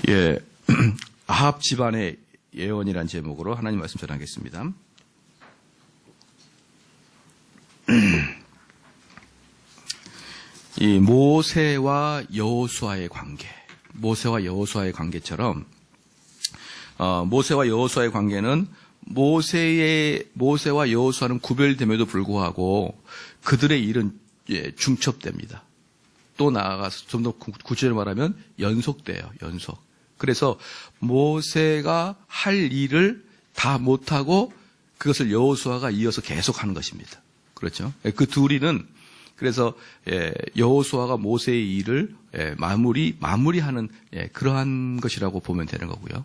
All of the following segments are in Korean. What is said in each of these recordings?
예, 아합 집안의 예언이라는 제목으로 하나님 말씀 전하겠습니다. 이 모세와 여호수아의 관계처럼 모세와 여호수아의 관계는 모세와 여호수아는 구별됨에도 불구하고 그들의 일은 중첩됩니다. 또 나아가서 좀 더 구체적으로 말하면 연속돼요. 그래서 모세가 할 일을 다 못하고 그것을 여호수아가 이어서 계속하는 것입니다. 그렇죠? 그 둘이는 그래서 여호수아가 모세의 일을 마무리하는 그러한 것이라고 보면 되는 거고요.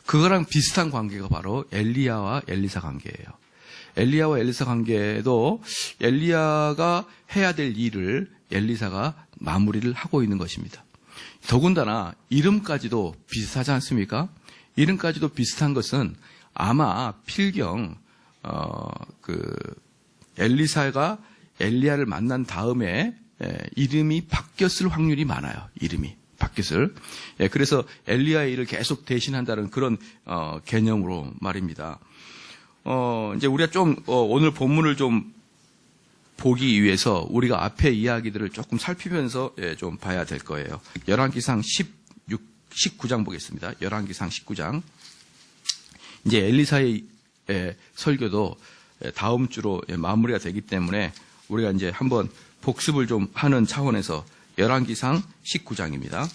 그거랑 비슷한 관계가 바로 엘리야와 엘리사 관계예요. 엘리야와 엘리사 관계도 엘리야가 해야 될 일을 엘리사가 마무리를 하고 있는 것입니다. 더군다나 이름까지도 비슷하지 않습니까? 이름까지도 비슷한 것은 아마 필경 엘리사가 엘리야를 만난 다음에 이름이 바뀌었을 확률이 많아요. 이름이 바뀌었을. 그래서 엘리야의 일을 계속 대신한다는 그런 개념으로 말입니다. 이제 우리가 좀 오늘 본문을 좀 보기 위해서 우리가 앞에 이야기들을 조금 살피면서 좀 봐야 될 거예요. 열왕기상 19장 보겠습니다. 열왕기상 19장. 이제 엘리사의 설교도 다음 주로 마무리가 되기 때문에 우리가 이제 한번 복습을 좀 하는 차원에서 열왕기상 19장입니다.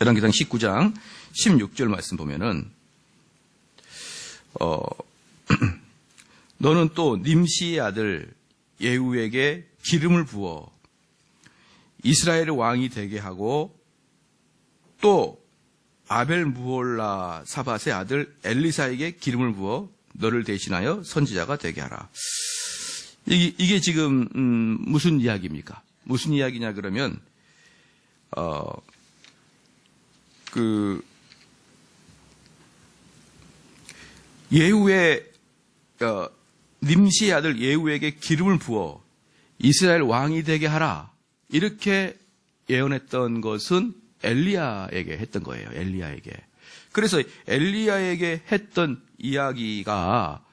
열왕기상 19장 16절 말씀 보면은 너는 또 님시의 아들 예후에게 기름을 부어 이스라엘의 왕이 되게 하고 또 아벨 무홀라 사밧의 아들 엘리사에게 기름을 부어 너를 대신하여 선지자가 되게 하라. 이게 지금 무슨 이야기입니까? 무슨 이야기냐 그러면 예후의 님시의 아들 예후에게 기름을 부어 이스라엘 왕이 되게 하라. 이렇게 예언했던 것은 엘리야에게 했던 거예요. 엘리야에게. 그래서 엘리야에게 했던 이야기가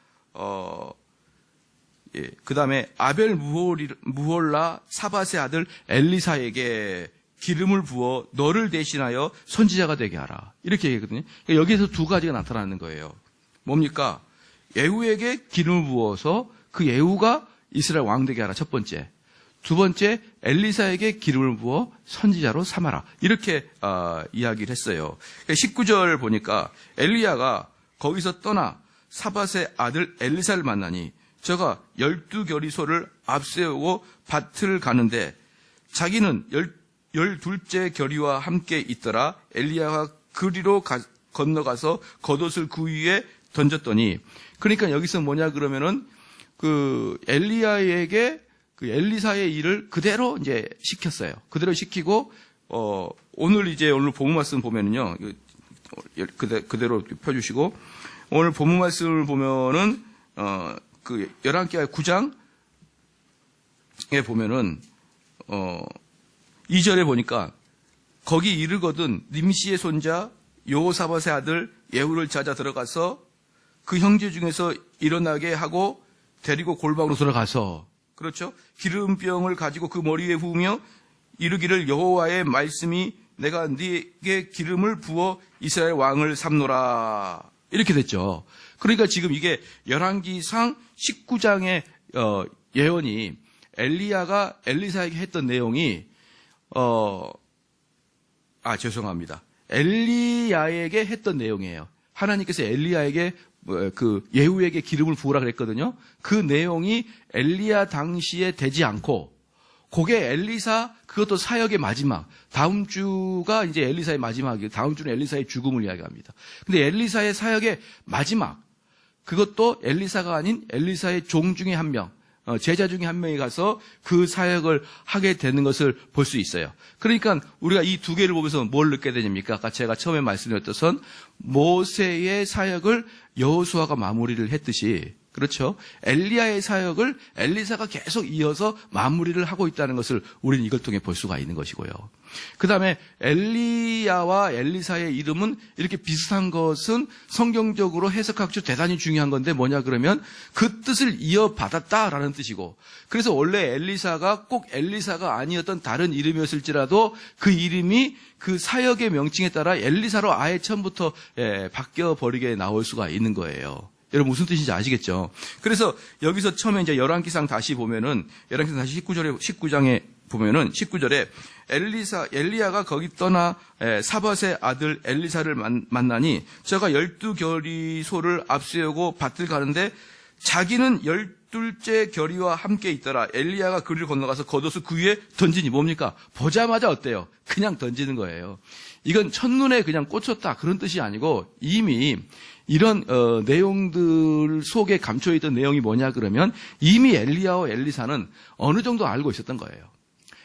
그 다음에 아벨 무홀라 사밧의 아들 엘리사에게 기름을 부어 너를 대신하여 선지자가 되게 하라. 이렇게 얘기했거든요. 여기에서 두 가지가 나타나는 거예요. 뭡니까? 예후에게 기름을 부어서 그 예후가 이스라엘 왕 되게 하라. 첫 번째. 두 번째, 엘리사에게 기름을 부어 선지자로 삼아라. 이렇게 이야기를 했어요. 19절 보니까 엘리야가 거기서 떠나 사밧의 아들 엘리사를 만나니 저가 12겨리소를 앞세우고 밭을 가는데 자기는 12째 겨리와 함께 있더라. 엘리야가 그리로 건너가서 겉옷을 그 위에 던졌더니, 그러니까 여기서 뭐냐 그러면은 그 엘리야에게 그 엘리사의 일을 그대로 이제 시켰어요. 그대로 시키고 오늘 본문 말씀 보면은요, 그대로 펴주시고 오늘 본문 말씀을 보면은 그 열왕기하 9장에 보면은 2절에 보니까 거기 이르거든 님시의 손자 여호사밧의 아들 예후를 찾아 들어가서 그 형제 중에서 일어나게 하고 데리고 골방으로 들어가서, 그렇죠? 기름병을 가지고 그 머리에 부으며 이르기를 여호와의 말씀이 내가 네게 기름을 부어 이스라엘 왕을 삼노라. 이렇게 됐죠. 그러니까 지금 이게 열왕기상 19장의 예언이 엘리야가 엘리사에게 했던 내용이 죄송합니다. 엘리야에게 했던 내용이에요. 하나님께서 엘리야에게 그 예후에게 기름을 부으라 그랬거든요. 그 내용이 엘리야 당시에 되지 않고, 그게 엘리사, 그것도 사역의 마지막, 다음 주가 이제 엘리사의 마지막이에요. 다음 주는 엘리사의 죽음을 이야기합니다. 근데 엘리사의 사역의 마지막, 그것도 엘리사가 아닌 엘리사의 종 중에 한 명, 제자 중에 한 명이 가서 그 사역을 하게 되는 것을 볼 수 있어요. 그러니까 우리가 이 두 개를 보면서 뭘 느끼게 됩니까? 아까 제가 처음에 말씀드렸던 모세의 사역을 여호수아가 마무리를 했듯이 그렇죠? 엘리야의 사역을 엘리사가 계속 이어서 마무리를 하고 있다는 것을 우리는 이걸 통해 볼 수가 있는 것이고요. 그 다음에 엘리야와 엘리사의 이름은 이렇게 비슷한 것은 성경적으로 해석학적으로 대단히 중요한 건데 뭐냐 그러면 그 뜻을 이어받았다라는 뜻이고, 그래서 원래 엘리사가 꼭 엘리사가 아니었던 다른 이름이었을지라도 그 이름이 그 사역의 명칭에 따라 엘리사로 아예 처음부터 바뀌어버리게 나올 수가 있는 거예요. 여러분 무슨 뜻인지 아시겠죠? 그래서 여기서 처음에 이제 열왕기상 다시 보면은, 열왕기상 다시 19장에 보면은 19절에 엘리야가 거기 떠나 사밧의 아들 엘리사를 만나니 저가 12겨리소를 앞세우고 밭을 가는데 자기는 12째 겨리와 함께 있더라. 엘리야가 그리를 건너가서 겉옷을 그 위에 던지니 뭡니까? 보자마자 어때요? 그냥 던지는 거예요. 이건 첫눈에 그냥 꽂혔다 그런 뜻이 아니고 이미 이런 내용들 속에 감춰있던 내용이 뭐냐 그러면 이미 엘리야와 엘리사는 어느 정도 알고 있었던 거예요.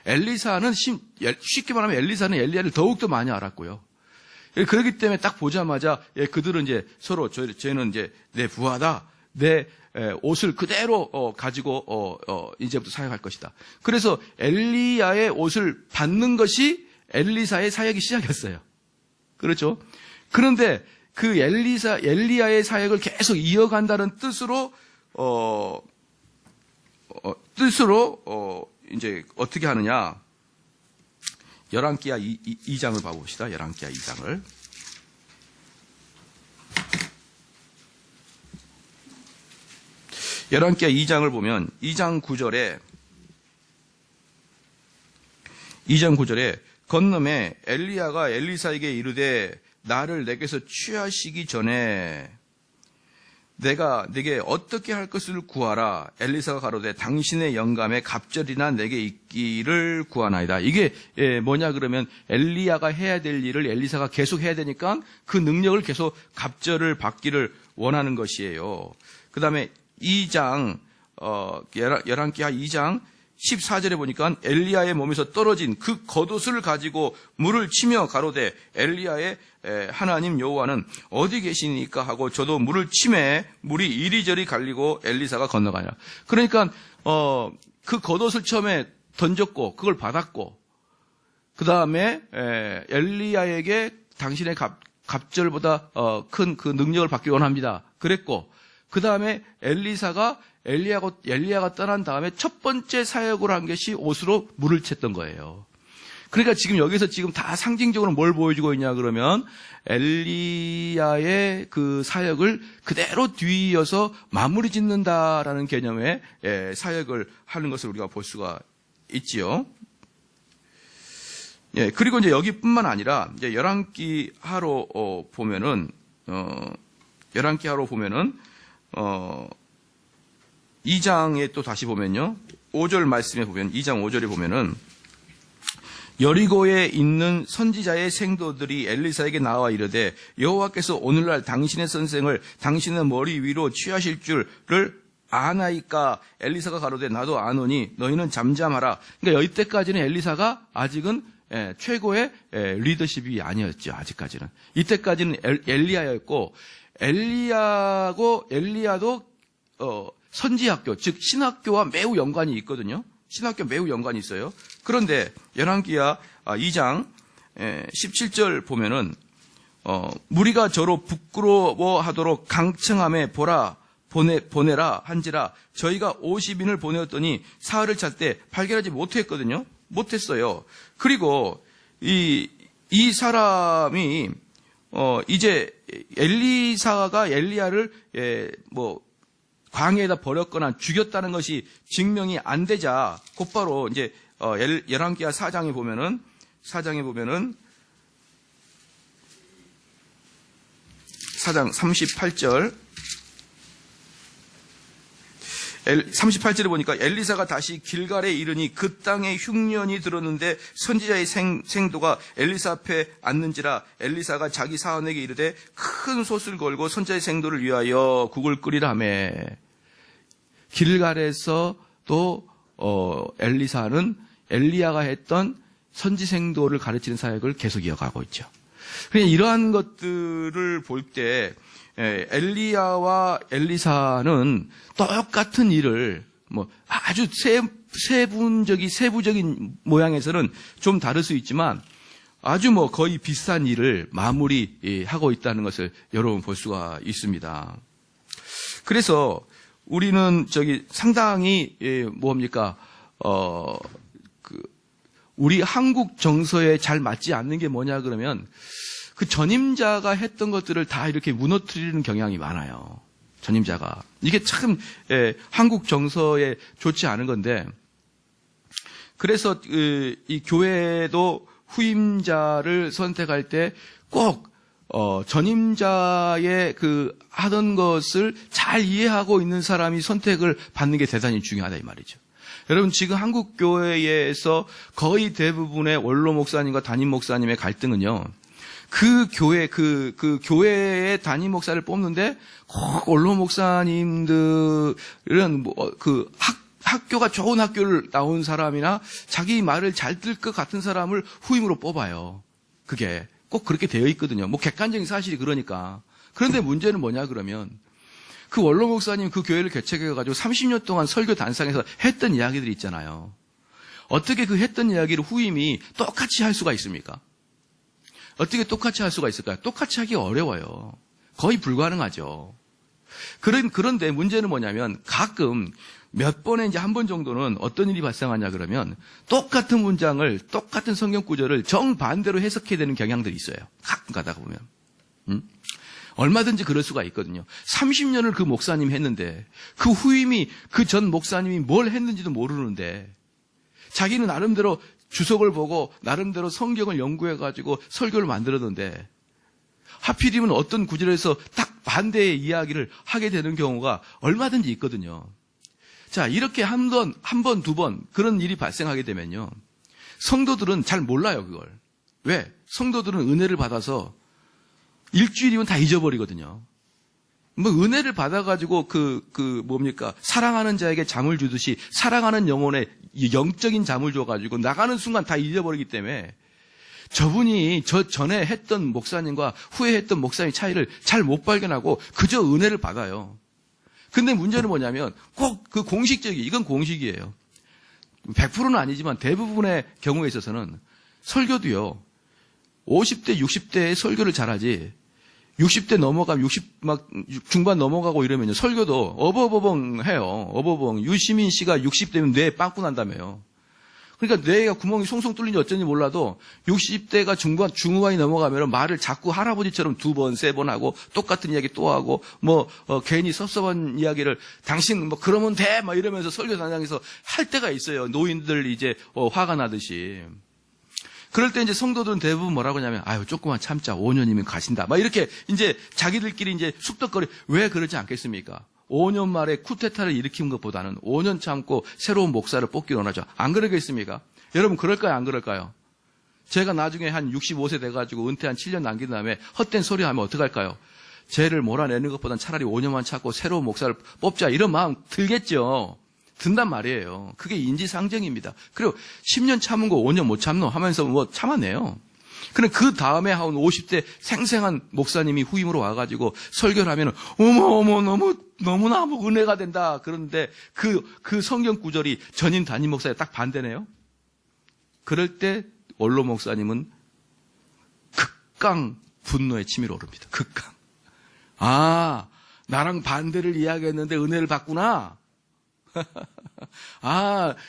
엘리사는 쉽게 말하면 엘리사는 엘리야를 더욱더 많이 알았고요. 그렇기 때문에 딱 보자마자 그들은 이제 서로 쟤는 이제 내 부하다. 내 옷을 그대로 가지고 이제부터 사역할 것이다. 그래서 엘리야의 옷을 받는 것이 엘리사의 사역이 시작이었어요. 그렇죠? 그런데 그 엘리야의 사역을 계속 이어간다는 뜻으로 이제 어떻게 하느냐? 열왕기하 2장을 봐봅시다. 열왕기하 2장을. 열왕기하 2장을 보면 2장 9절에 건너매 엘리야가 엘리사에게 이르되 나를 내게서 취하시기 전에 내가 네게 어떻게 할 것을 구하라. 엘리사가 가로되 당신의 영감에 갑절이나 내게 있기를 구하나이다. 이게 뭐냐 그러면 엘리야가 해야 될 일을 엘리사가 계속 해야 되니까 그 능력을 계속 갑절을 받기를 원하는 것이에요. 그 다음에 2장 열왕기하 2장 14절에 보니까 엘리야의 몸에서 떨어진 그 겉옷을 가지고 물을 치며 가로되 엘리야의 하나님 여호와는 어디 계시니까 하고 저도 물을 치매 물이 이리저리 갈리고 엘리사가 건너가냐. 그러니까 그 겉옷을 처음에 던졌고 그걸 받았고 그 다음에 엘리야에게 당신의 갑절보다 큰 그 능력을 받기 원합니다. 그랬고 그 다음에 엘리야가 떠난 다음에 첫 번째 사역을 한 것이 옷으로 물을 챘던 거예요. 그러니까 지금 여기서 지금 다 상징적으로 뭘 보여주고 있냐 그러면 엘리야의 그 사역을 그대로 뒤이어서 마무리 짓는다라는 개념의 사역을 하는 것을 우리가 볼 수가 있지요. 예, 그리고 이제 여기뿐만 아니라 이제 열왕기하로 보면은 2장에 또 다시 보면요. 5절 말씀에 보면 2장 5절에 보면은 여리고에 있는 선지자의 생도들이 엘리사에게 나와 이르되 여호와께서 오늘날 당신의 선생을 당신의 머리 위로 취하실 줄을 아나이까. 엘리사가 가로되 나도 아노니 너희는 잠잠하라. 그러니까 이때까지는 엘리사가 아직은 최고의 리더십이 아니었죠. 아직까지는. 이때까지는 엘리야였고 엘리야도 선지학교, 즉 신학교와 매우 연관이 있거든요. 신학교 매우 연관이 있어요. 그런데 열왕기하 2장 17절 보면은 무리가 저로 부끄러워하도록 강청함에 보내라 한지라 저희가 50인을 보내었더니 사흘을 찰 때 발견하지 못했거든요. 못했어요. 그리고 이 사람이 이제 엘리사가 엘리야를 광야에다 버렸거나 죽였다는 것이 증명이 안 되자 곧바로 이제 열왕기하 4장에 보면은 4장 38절 38절에 보니까 엘리사가 다시 길갈에 이르니 그 땅에 흉년이 들었는데 선지자의 생도가 엘리사 앞에 앉는지라 엘리사가 자기 사원에게 이르되 큰 솥을 걸고 선지자의 생도를 위하여 국을 끓이라 하매. 길갈에서 또 엘리사는 엘리야가 했던 선지생도를 가르치는 사역을 계속 이어가고 있죠. 그러니까 이러한 것들을 볼 때 엘리야와 엘리사는 똑같은 일을 뭐 아주 세부적인 모양에서는 좀 다를 수 있지만 아주 뭐 거의 비슷한 일을 마무리하고 있다는 것을 여러분 볼 수가 있습니다. 그래서 우리는 상당히 뭡니까 우리 한국 정서에 잘 맞지 않는 게 뭐냐 그러면 그 전임자가 했던 것들을 다 이렇게 무너뜨리는 경향이 많아요. 전임자가 이게 참 한국 정서에 좋지 않은 건데 그래서 이 교회도 후임자를 선택할 때 꼭 전임자의 그 하던 것을 잘 이해하고 있는 사람이 선택을 받는 게 대단히 중요하다 이 말이죠. 여러분 지금 한국 교회에서 거의 대부분의 원로 목사님과 담임 목사님의 갈등은요. 그 교회의 담임 목사를 뽑는데 꼭 원로 목사님들은 학교가 좋은 학교를 나온 사람이나 자기 말을 잘 들 것 같은 사람을 후임으로 뽑아요. 그게 꼭 그렇게 되어 있거든요. 뭐 객관적인 사실이 그러니까. 그런데 문제는 뭐냐 그러면 그 원로 목사님 그 교회를 개척해가지고 30년 동안 설교 단상에서 했던 이야기들이 있잖아요. 어떻게 그 했던 이야기를 후임이 똑같이 할 수가 있습니까? 어떻게 똑같이 할 수가 있을까요? 똑같이 하기 어려워요. 거의 불가능하죠. 그런데 문제는 뭐냐면 가끔 몇 번에 이제 한 번 정도는 어떤 일이 발생하냐 그러면 똑같은 문장을 똑같은 성경 구절을 정반대로 해석해야 되는 경향들이 있어요. 가끔 가다가 보면. 얼마든지 그럴 수가 있거든요. 30년을 그 목사님 했는데 그 후임이 그 전 목사님이 뭘 했는지도 모르는데 자기는 나름대로 주석을 보고 나름대로 성경을 연구해가지고 설교를 만들었는데 하필이면 어떤 구절에서 딱 반대의 이야기를 하게 되는 경우가 얼마든지 있거든요. 자, 이렇게 한 번, 두 번 그런 일이 발생하게 되면요. 성도들은 잘 몰라요, 그걸. 왜? 성도들은 은혜를 받아서 일주일이면 다 잊어버리거든요. 뭐 은혜를 받아가지고 사랑하는 자에게 잠을 주듯이 사랑하는 영혼에 영적인 잠을 줘가지고 나가는 순간 다 잊어버리기 때문에 저분이 전에 했던 목사님과 후에 했던 목사님의 차이를 잘 못 발견하고 그저 은혜를 받아요. 근데 문제는 뭐냐면 꼭 그 이건 공식이에요. 100%는 아니지만 대부분의 경우에 있어서는 설교도요. 50대, 60대의 설교를 잘하지 60대 넘어가면 중반 넘어가고 이러면요. 설교도 어버버벙 해요. 어버벙. 유시민 씨가 60대면 뇌에 빵꾸 난다며요. 그러니까 뇌가 구멍이 송송 뚫린지 어쩐지 몰라도 60대가 중후반이 넘어가면 말을 자꾸 할아버지처럼 2번, 3번 하고 똑같은 이야기 또 하고 괜히 섭섭한 이야기를 당신 그러면 돼! 막 이러면서 설교 단장에서 할 때가 있어요. 노인들 이제 화가 나듯이. 그럴 때 이제 성도들은 대부분 뭐라고 하냐면 조금만 참자. 5년이면 가신다. 막 이렇게 이제 자기들끼리 이제 쑥덕거리. 왜 그러지 않겠습니까? 5년 말에 쿠데타를 일으킨 것보다는 5년 참고 새로운 목사를 뽑기를 원하죠. 안 그러겠습니까? 여러분 그럴까요? 안 그럴까요? 제가 나중에 한 65세 돼가지고 은퇴 한 7년 남긴 다음에 헛된 소리 하면 어떡할까요? 쟤를 몰아내는 것보다는 차라리 5년만 참고 새로운 목사를 뽑자 이런 마음 들겠죠. 든단 말이에요. 그게 인지상정입니다. 그리고 10년 참은 거 5년 못 참노 하면서 참아내요. 그럼 그 다음에 한 50대 생생한 목사님이 후임으로 와가지고 설교를 하면 어머 너무나 은혜가 된다. 그런데 그 성경 구절이 전임 담임 목사에 딱 반대네요. 그럴 때 원로 목사님은 극강 분노의 치밀어 오릅니다. 극강. 나랑 반대를 이야기했는데 은혜를 받구나.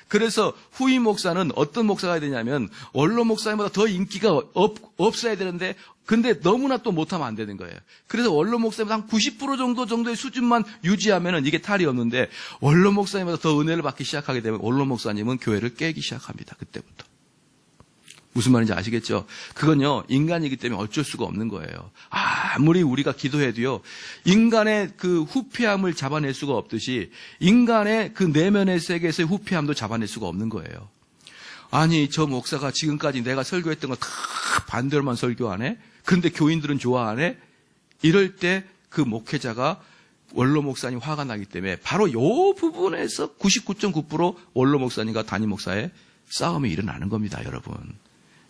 그래서 후임 목사는 어떤 목사가 해야 되냐면 원로 목사님보다 더 인기가 없어야 되는데 근데 너무나 또 못하면 안 되는 거예요. 그래서 원로 목사님보다 한 90% 정도의 수준만 유지하면은 이게 탈이 없는데 원로 목사님보다 더 은혜를 받기 시작하게 되면 원로 목사님은 교회를 깨기 시작합니다. 그때부터. 무슨 말인지 아시겠죠? 그건요, 인간이기 때문에 어쩔 수가 없는 거예요. 아무리 우리가 기도해도요, 인간의 그 후피함을 잡아낼 수가 없듯이, 인간의 그 내면의 세계에서의 후피함도 잡아낼 수가 없는 거예요. 아니, 저 목사가 지금까지 내가 설교했던 거 다 반대로만 설교하네? 그런데 교인들은 좋아하네? 이럴 때 그 목회자가 원로 목사님 화가 나기 때문에 바로 이 부분에서 99.9% 원로 목사님과 담임 목사의 싸움이 일어나는 겁니다, 여러분.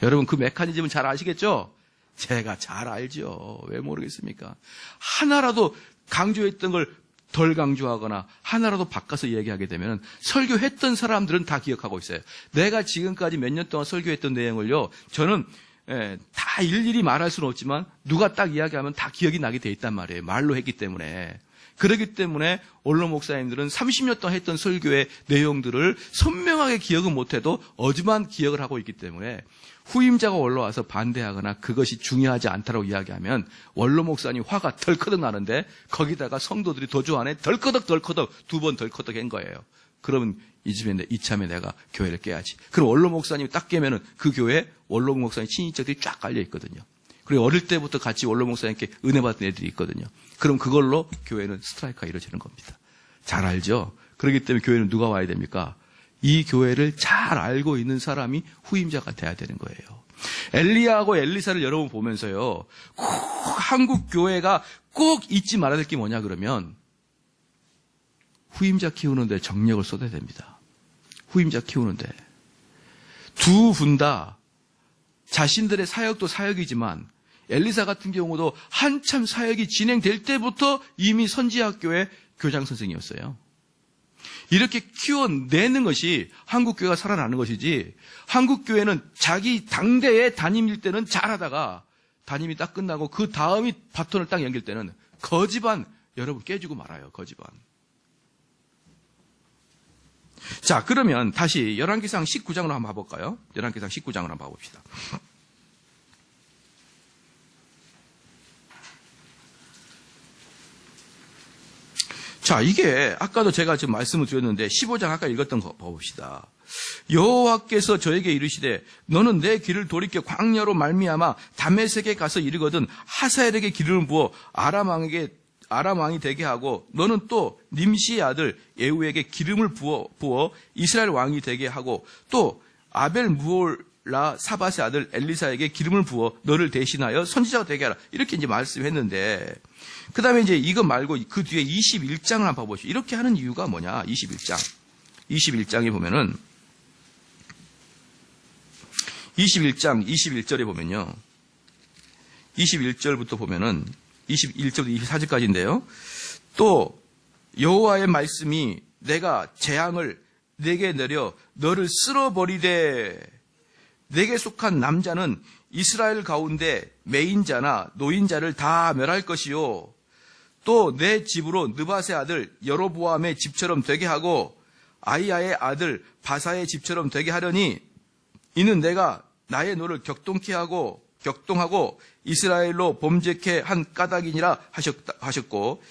여러분 그 메커니즘은 잘 아시겠죠? 제가 잘 알죠. 왜 모르겠습니까? 하나라도 강조했던 걸 덜 강조하거나 하나라도 바꿔서 얘기하게 되면 설교했던 사람들은 다 기억하고 있어요. 내가 지금까지 몇 년 동안 설교했던 내용을요, 저는 다 일일이 말할 수는 없지만 누가 딱 이야기하면 다 기억이 나게 돼 있단 말이에요. 말로 했기 때문에. 그렇기 때문에 원로 목사님들은 30년 동안 했던 설교의 내용들을 선명하게 기억은 못해도 어지만 기억을 하고 있기 때문에 후임자가 올라와서 반대하거나 그것이 중요하지 않다고 이야기하면 원로 목사님 화가 덜커덕 나는데 거기다가 성도들이 도주 안에 덜커덕 두 번 덜커덕 한 거예요. 그러면 이참에 내가 교회를 깨야지. 그럼 원로 목사님이 딱 깨면은 그 교회에 원로 목사님 친인척들이 쫙 깔려 있거든요. 그리고 어릴 때부터 같이 원로 목사님께 은혜 받은 애들이 있거든요. 그럼 그걸로 교회는 스트라이크가 이루어지는 겁니다. 잘 알죠? 그렇기 때문에 교회는 누가 와야 됩니까? 이 교회를 잘 알고 있는 사람이 후임자가 돼야 되는 거예요. 엘리야하고 엘리사를 여러분 보면서요, 꼭 한국 교회가 꼭 잊지 말아야 될 게 뭐냐 그러면 후임자 키우는데 정력을 쏟아야 됩니다. 후임자 키우는데. 두 분 다 자신들의 사역도 사역이지만 엘리사 같은 경우도 한참 사역이 진행될 때부터 이미 선지학교의 교장 선생이었어요. 이렇게 키워내는 것이 한국교회가 살아나는 것이지, 한국교회는 자기 당대의 담임일 때는 잘하다가 담임이 딱 끝나고 그 다음이 바톤을 딱 연결 때는 거지반 여러분 깨지고 말아요. 거지반. 자, 그러면 다시 열왕기상 19장으로 한번 봐볼까요? 열왕기상 19장으로 한번 봐봅시다. 자, 이게 아까도 제가 지금 말씀을 드렸는데 15장 아까 읽었던 거 봐봅시다. 여호와께서 저에게 이르시되 너는 내 길을 돌이켜 광야로 말미암아 다메섹에 가서 이르거든 하사엘에게 기름을 부어 아람 왕이 되게 하고 너는 또 님시의 아들 예후에게 기름을 부어 이스라엘 왕이 되게 하고 또 아벨 무홀라 사밧의 아들 엘리사에게 기름을 부어 너를 대신하여 선지자가 되게 하라. 이렇게 이제 말씀했는데, 그 다음에 이제 이거 말고 그 뒤에 21장을 한번 봐보시죠. 이렇게 하는 이유가 뭐냐? 21장에 보면은 21장 21절에 보면요. 21절부터 보면은 21절부터 24절까지인데요. 또 여호와의 말씀이 내가 재앙을 내게 내려 너를 쓸어버리되 내게 속한 남자는 이스라엘 가운데 매인자나 노인자를 다 멸할 것이요. 또 내 집으로 느밧의 아들 여로보암의 집처럼 되게 하고 아이야의 아들 바사의 집처럼 되게 하려니 이는 내가 나의 노를 격동하고 이스라엘로 범죄케 한 까닭이니라 하셨고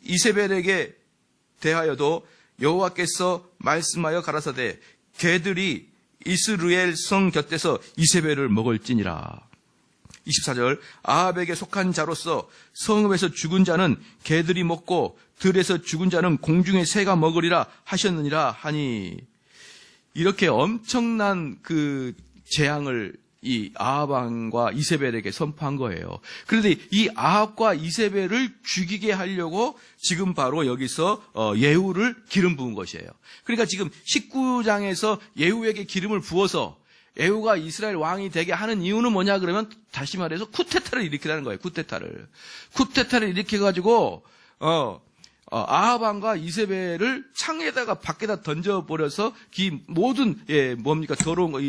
이세벨에게 대하여도 여호와께서 말씀하여 가라사대 개들이 이스라엘 성 곁에서 이세벨을 먹을지니라. 24절 아합에게 속한 자로서 성읍에서 죽은 자는 개들이 먹고 들에서 죽은 자는 공중의 새가 먹으리라 하셨느니라 하니, 이렇게 엄청난 그 재앙을 이 아합 왕과 이세벨에게 선포한 거예요. 그런데 이 아합과 이세벨을 죽이게 하려고 지금 바로 여기서 예후를 기름 부은 것이에요. 그러니까 지금 19장에서 예후에게 기름을 부어서 예후가 이스라엘 왕이 되게 하는 이유는 뭐냐 그러면 다시 말해서 쿠데타를 일으키라는 거예요. 쿠데타를 일으켜가지고 아합 왕과 이세벨을 창에다가 밖에다 던져버려서 모든 더러운 거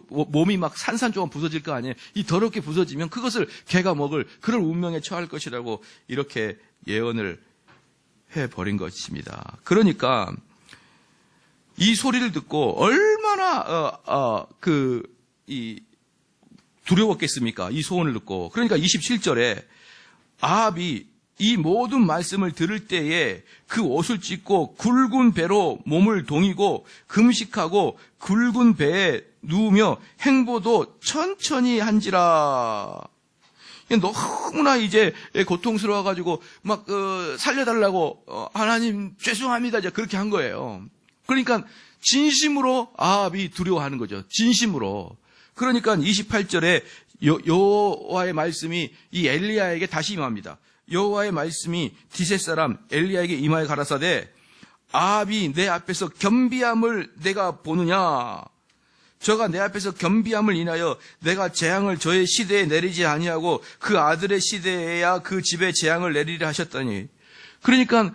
몸이 막 산산조각 부서질 거 아니에요. 이 더럽게 부서지면 그것을 개가 먹을 그런 운명에 처할 것이라고 이렇게 예언을 해버린 것입니다. 그러니까 이 소리를 듣고 얼마나 두려웠겠습니까? 이 소원을 듣고. 그러니까 27절에 아합이 이 모든 말씀을 들을 때에 그 옷을 찢고 굵은 배로 몸을 동이고 금식하고 굵은 배에 누우며 행보도 천천히 한지라. 너무나 이제 고통스러워가지고 막 살려달라고 하나님 죄송합니다 이제 그렇게 한 거예요. 그러니까 진심으로 아합이 두려워하는 거죠. 진심으로. 그러니까 28절에 여호와의 말씀이 이 엘리야에게 다시 임합니다. 여호와의 말씀이 디셋 사람 엘리야에게 임하여 가라사대 아합이 내 앞에서 겸비함을 내가 보느냐. 저가 내 앞에서 겸비함을 인하여 내가 재앙을 저의 시대에 내리지 아니하고 그 아들의 시대에야 그 집에 재앙을 내리려 하셨더니. 그러니까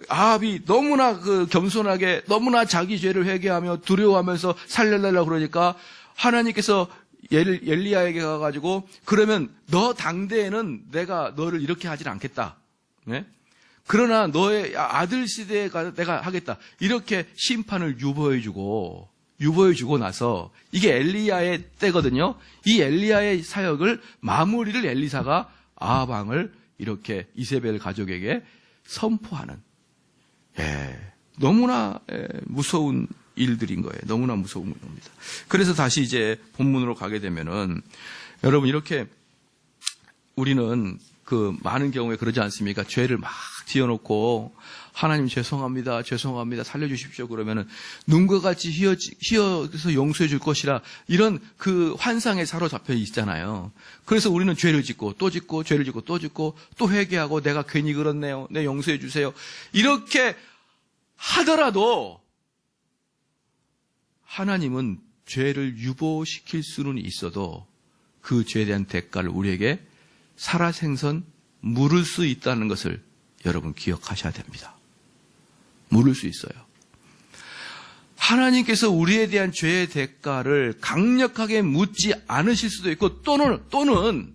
아합이 너무나 겸손하게 너무나 자기 죄를 회개하며 두려워하면서 살려달라고 그러니까 하나님께서 엘리야에게 가가지고 그러면 너 당대에는 내가 너를 이렇게 하질 않겠다. 네? 그러나 너의 아들 시대에 내가 하겠다. 이렇게 심판을 유보해주고 나서 이게 엘리야의 때거든요. 이 엘리야의 사역을 마무리를 엘리사가 아합 왕을 이렇게 이세벨 가족에게 선포하는 너무나 무서운 일들인 거예요. 너무나 무서운 겁니다. 그래서 다시 이제 본문으로 가게 되면은 여러분 이렇게 우리는 많은 경우에 그러지 않습니까? 죄를 막 지어놓고 하나님 죄송합니다 살려주십시오 그러면은 눈과 같이 희어서 용서해 줄 것이라 이런 환상에 사로잡혀 있잖아요. 그래서 우리는 죄를 짓고 또 짓고 죄를 짓고 또 짓고 또 회개하고 내가 괜히 그렇네요. 내 용서해 주세요. 이렇게 하더라도 하나님은 죄를 유보시킬 수는 있어도 그 죄에 대한 대가를 우리에게 살아생선 물을 수 있다는 것을 여러분 기억하셔야 됩니다. 물을 수 있어요. 하나님께서 우리에 대한 죄의 대가를 강력하게 묻지 않으실 수도 있고 또는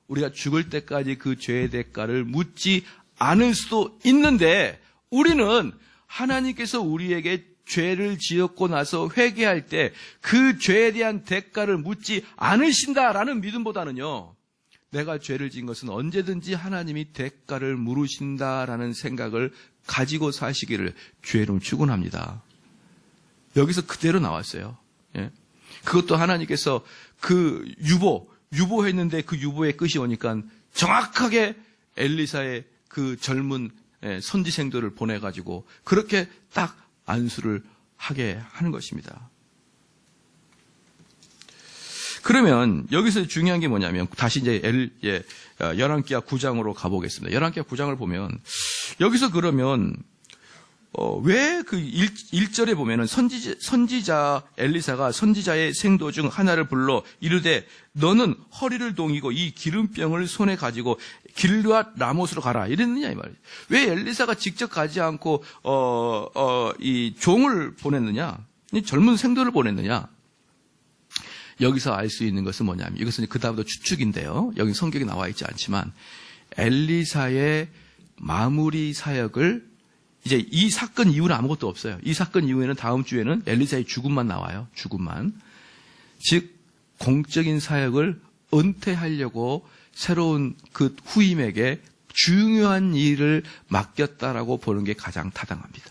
우리가 죽을 때까지 그 죄의 대가를 묻지 않을 수도 있는데 우리는 하나님께서 우리에게 죄를 지었고 나서 회개할 때 그 죄에 대한 대가를 묻지 않으신다라는 믿음보다는요. 내가 죄를 지은 것은 언제든지 하나님이 대가를 물으신다라는 생각을 가지고 사시기를 주의로 축원합니다. 여기서 그대로 나왔어요. 예. 그것도 하나님께서 유보했는데 그 유보의 끝이 오니까 정확하게 엘리사의 젊은 선지생들을 보내가지고 그렇게 딱 안수를 하게 하는 것입니다. 그러면 여기서 중요한 게 뭐냐면 다시 이제 열왕기하 9장으로 가보겠습니다. 열왕기하 9장을 보면 여기서 그러면 왜 1절에 보면은 선지자 엘리사가 선지자의 생도 중 하나를 불러 이르되 너는 허리를 동이고 이 기름병을 손에 가지고 길르앗 라못으로 가라 이랬느냐 이 말이에요. 왜 엘리사가 직접 가지 않고 이 종을 보냈느냐? 이 젊은 생도를 보냈느냐? 여기서 알 수 있는 것은 뭐냐면 이것은 그 다음부터 추측인데요. 여기 성경에 나와 있지 않지만 엘리사의 마무리 사역을 이제 이 사건 이후는 아무것도 없어요. 이 사건 이후에는 다음 주에는 엘리사의 죽음만 나와요. 죽음만. 즉 공적인 사역을 은퇴하려고 새로운 그 후임에게 중요한 일을 맡겼다라고 보는 게 가장 타당합니다.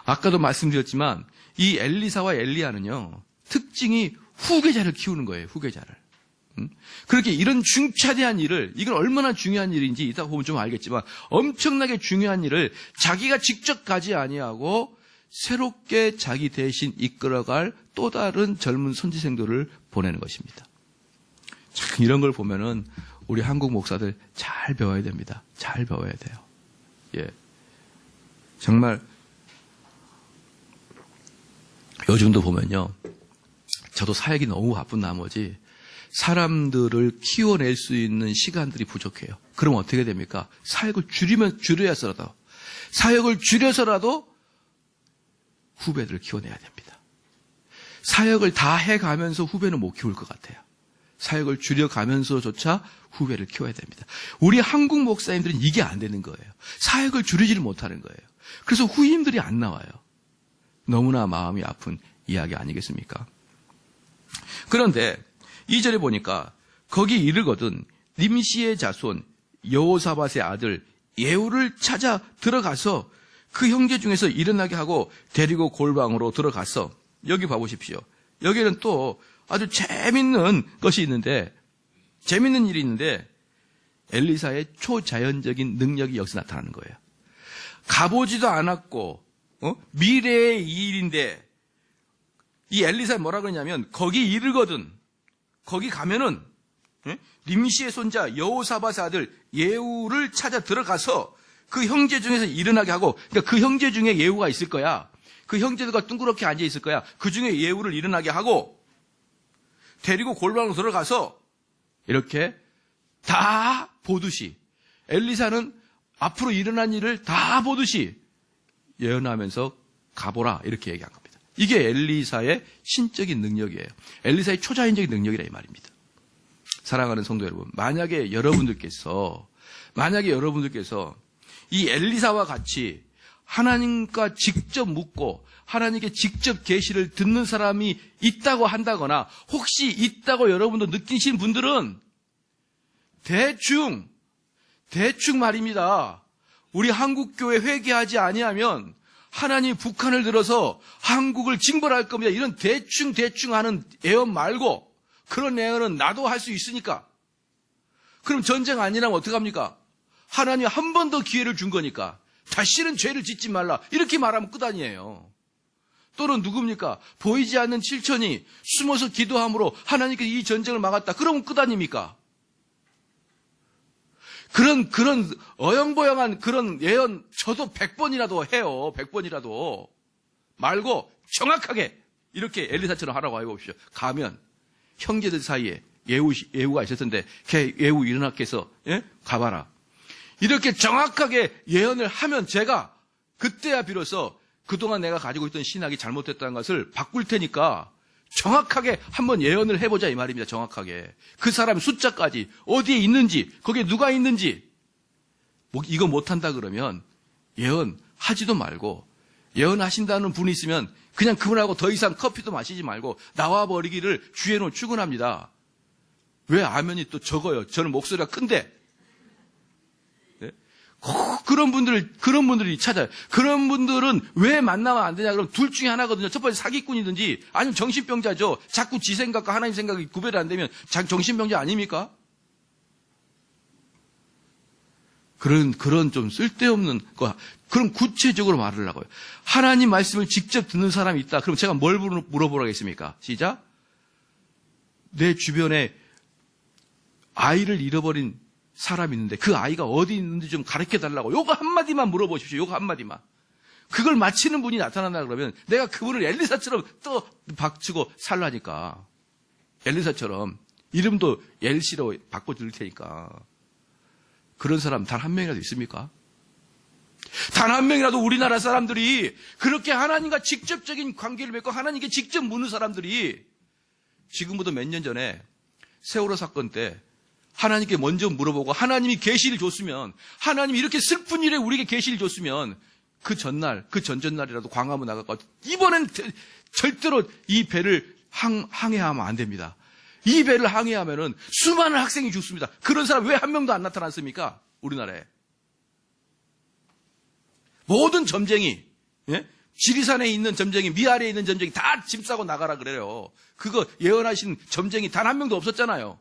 아까도 말씀드렸지만 이 엘리사와 엘리야는요. 특징이 후계자를 키우는 거예요. 후계자를. 그렇게 이런 중차대한 일을 이건 얼마나 중요한 일인지 이따 보면 좀 알겠지만 엄청나게 중요한 일을 자기가 직접 가지 아니하고 새롭게 자기 대신 이끌어갈 또 다른 젊은 선지생들을 보내는 것입니다. 참 이런 걸 보면은 우리 한국 목사들 잘 배워야 됩니다. 잘 배워야 돼요. 예. 정말 요즘도 보면요. 저도 사역이 너무 바쁜 나머지 사람들을 키워낼 수 있는 시간들이 부족해요. 그럼 어떻게 됩니까? 사역을 줄여서라도 후배들을 키워내야 됩니다. 사역을 다 해가면서 후배는 못 키울 것 같아요. 사역을 줄여가면서조차 후배를 키워야 됩니다. 우리 한국 목사님들은 이게 안 되는 거예요. 사역을 줄이지를 못하는 거예요. 그래서 후임들이 안 나와요. 너무나 마음이 아픈 이야기 아니겠습니까? 그런데 2절에 보니까 거기 이르거든 님시의 자손 여호사밧의 아들 예후를 찾아 들어가서 그 형제 중에서 일어나게 하고 데리고 골방으로 들어가서 여기 봐보십시오. 여기는 또 아주 재밌는 것이 있는데 재밌는 일이 있는데 엘리사의 초자연적인 능력이 여기서 나타나는 거예요. 가보지도 않았고 미래의 일인데 이 엘리사 뭐라 그러냐면 거기 이르거든 거기 가면은 님시의 손자 여호사밧의 아들 예후를 찾아 들어가서 그 형제 중에서 일어나게 하고 그러니까 그 형제 중에 예후가 있을 거야. 그 형제들과 둥그렇게 앉아 있을 거야. 그 중에 예후를 일어나게 하고 데리고 골방으로 들어가서 이렇게 다 보듯이 엘리사는 앞으로 일어난 일을 다 보듯이 예언하면서 가보라 이렇게 얘기한 겁니다. 이게 엘리사의 신적인 능력이에요. 엘리사의 초자연적인 능력이라 이 말입니다. 사랑하는 성도 여러분, 만약에 여러분들께서 이 엘리사와 같이 하나님과 직접 묻고 하나님께 직접 계시를 듣는 사람이 있다고 한다거나 혹시 있다고 여러분도 느끼신 분들은 대충 말입니다. 우리 한국교회 회개하지 아니하면 하나님이 북한을 들어서 한국을 징벌할 겁니다. 이런 대충 하는 예언 말고 그런 예언은 나도 할 수 있으니까. 그럼 전쟁 아니라면 어떡합니까? 하나님이 한 번 더 기회를 준 거니까 다시는 죄를 짓지 말라 이렇게 말하면 끝 아니에요. 또는 누굽니까? 보이지 않는 칠천이 숨어서 기도함으로 하나님께 이 전쟁을 막았다. 그러면 끝 아닙니까? 그런 어영보영한 그런 예언 저도 100번이라도 해요. 100번이라도. 말고 정확하게 이렇게 엘리사처럼 하라고 해봅시오. 가면 형제들 사이에 예후가 있었던데 걔 예후 일어났게 해서 가봐라. 이렇게 정확하게 예언을 하면 제가 그때야 비로소 그동안 내가 가지고 있던 신학이 잘못됐다는 것을 바꿀 테니까 정확하게 한번 예언을 해보자 이 말입니다. 정확하게. 그 사람의 숫자까지 어디에 있는지 거기에 누가 있는지 이거 못한다 그러면 예언하지도 말고 예언하신다는 분이 있으면 그냥 그분하고 더 이상 커피도 마시지 말고 나와버리기를 주의로 축원합니다. 왜 아멘이 또 적어요? 저는 목소리가 큰데. 그런 분들이 찾아요. 그런 분들은 왜 만나면 안 되냐? 그럼 둘 중에 하나거든요. 첫 번째 사기꾼이든지 아니면 정신병자죠. 자꾸 지 생각과 하나님 생각이 구별이 안 되면 정신병자 아닙니까? 그런 좀 쓸데없는 거. 그럼 구체적으로 말을 하고요. 하나님 말씀을 직접 듣는 사람이 있다. 그럼 제가 뭘 물어보라겠습니까? 시작. 내 주변에 아이를 잃어버린 사람이 있는데 그 아이가 어디 있는지 좀 가르쳐달라고 요거 한마디만 물어보십시오. 요거 한마디만. 그걸 맞히는 분이 나타난다 그러면 내가 그분을 엘리사처럼 또 박치고 살라니까. 엘리사처럼 이름도 엘시로 바꿔줄 테니까. 그런 사람 단 한 명이라도 있습니까? 단 한 명이라도 우리나라 사람들이 그렇게 하나님과 직접적인 관계를 맺고 하나님께 직접 묻는 사람들이 지금부터 몇 년 전에 세월호 사건 때 하나님께 먼저 물어보고 하나님이 계시를 줬으면 하나님이 이렇게 슬픈 일에 우리에게 계시를 줬으면 그 전날, 그 전전날이라도 광화문 나가고 이번엔 절대로 이 배를 항해하면 안 됩니다. 이 배를 항해하면은 수많은 학생이 죽습니다. 그런 사람 왜 한 명도 안 나타났습니까? 우리나라에. 모든 점쟁이, 지리산에 있는 점쟁이, 미아래에 있는 점쟁이 다 짐 싸고 나가라 그래요. 그거 예언하신 점쟁이 단 한 명도 없었잖아요.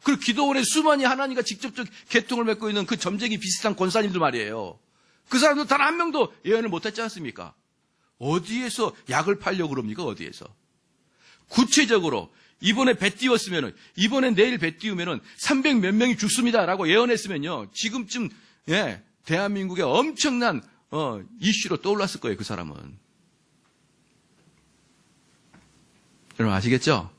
그리고 기도원에 수많이 하나님과 직접적 개통을 맺고 있는 그 점쟁이 비슷한 권사님들 말이에요. 그 사람들 단 한 명도 예언을 못했지 않습니까? 어디에서 약을 팔려고 그럽니까? 어디에서? 구체적으로 이번에 배 띄웠으면은 이번에 내일 배 띄우면은 300 몇 명이 죽습니다라고 예언했으면요. 지금쯤 대한민국의 엄청난 이슈로 떠올랐을 거예요. 그 사람은. 여러분 아시겠죠?